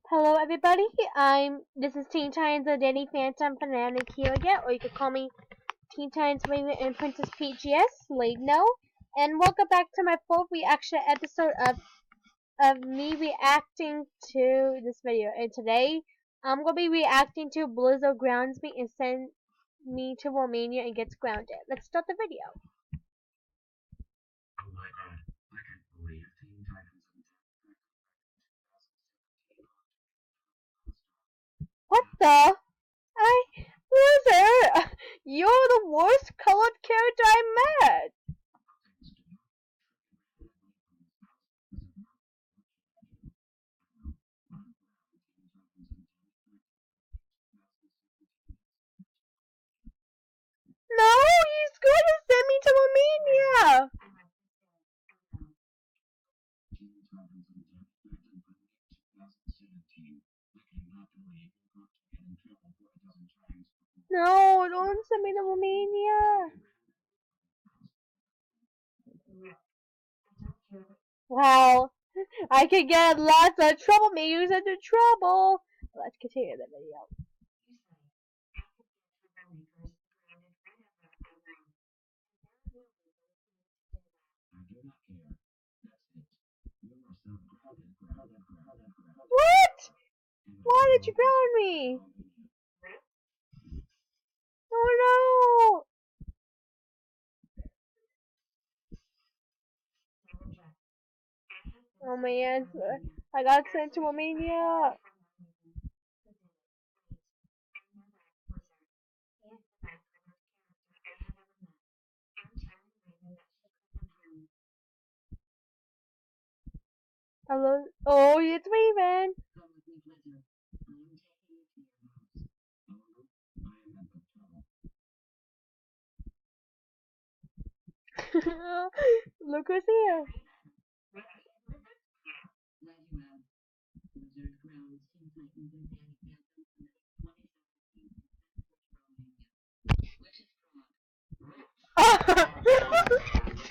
Hello everybody, this is Teen Titans the Danny Phantom Fanatic here again, or you could call me Teen Titans Raven and Princess PGS, Late No, and welcome back to my fourth reaction episode of me reacting to this video. And today, I'm going to be reacting to Blizzard grounds me and send me to Romania and gets grounded. Let's start the video. Oh my god, I can't believe Teen Titans What the? Blizzard! You're the worst colored character I met! No, he's going to send me to Romania! No, don't send me to Romania! Wow, I could get lots of troublemakers into trouble! Let's continue the video. What? Why did you ground me? Oh no! Oh man, I got sent to Romania. Hello? Oh, it's Raven. Look who's here.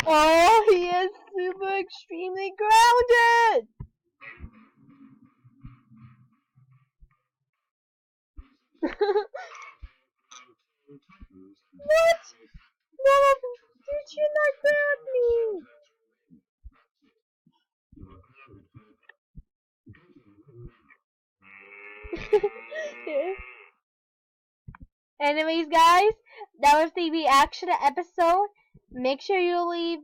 Oh, he is super extremely grounded. What? No, did you not ground me? Anyways, guys, that was the reaction episode. Make sure you leave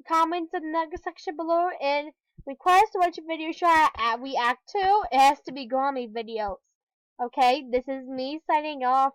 comments in the section below and request which video should I react to. It has to be Grammy videos. Okay, this is me signing off.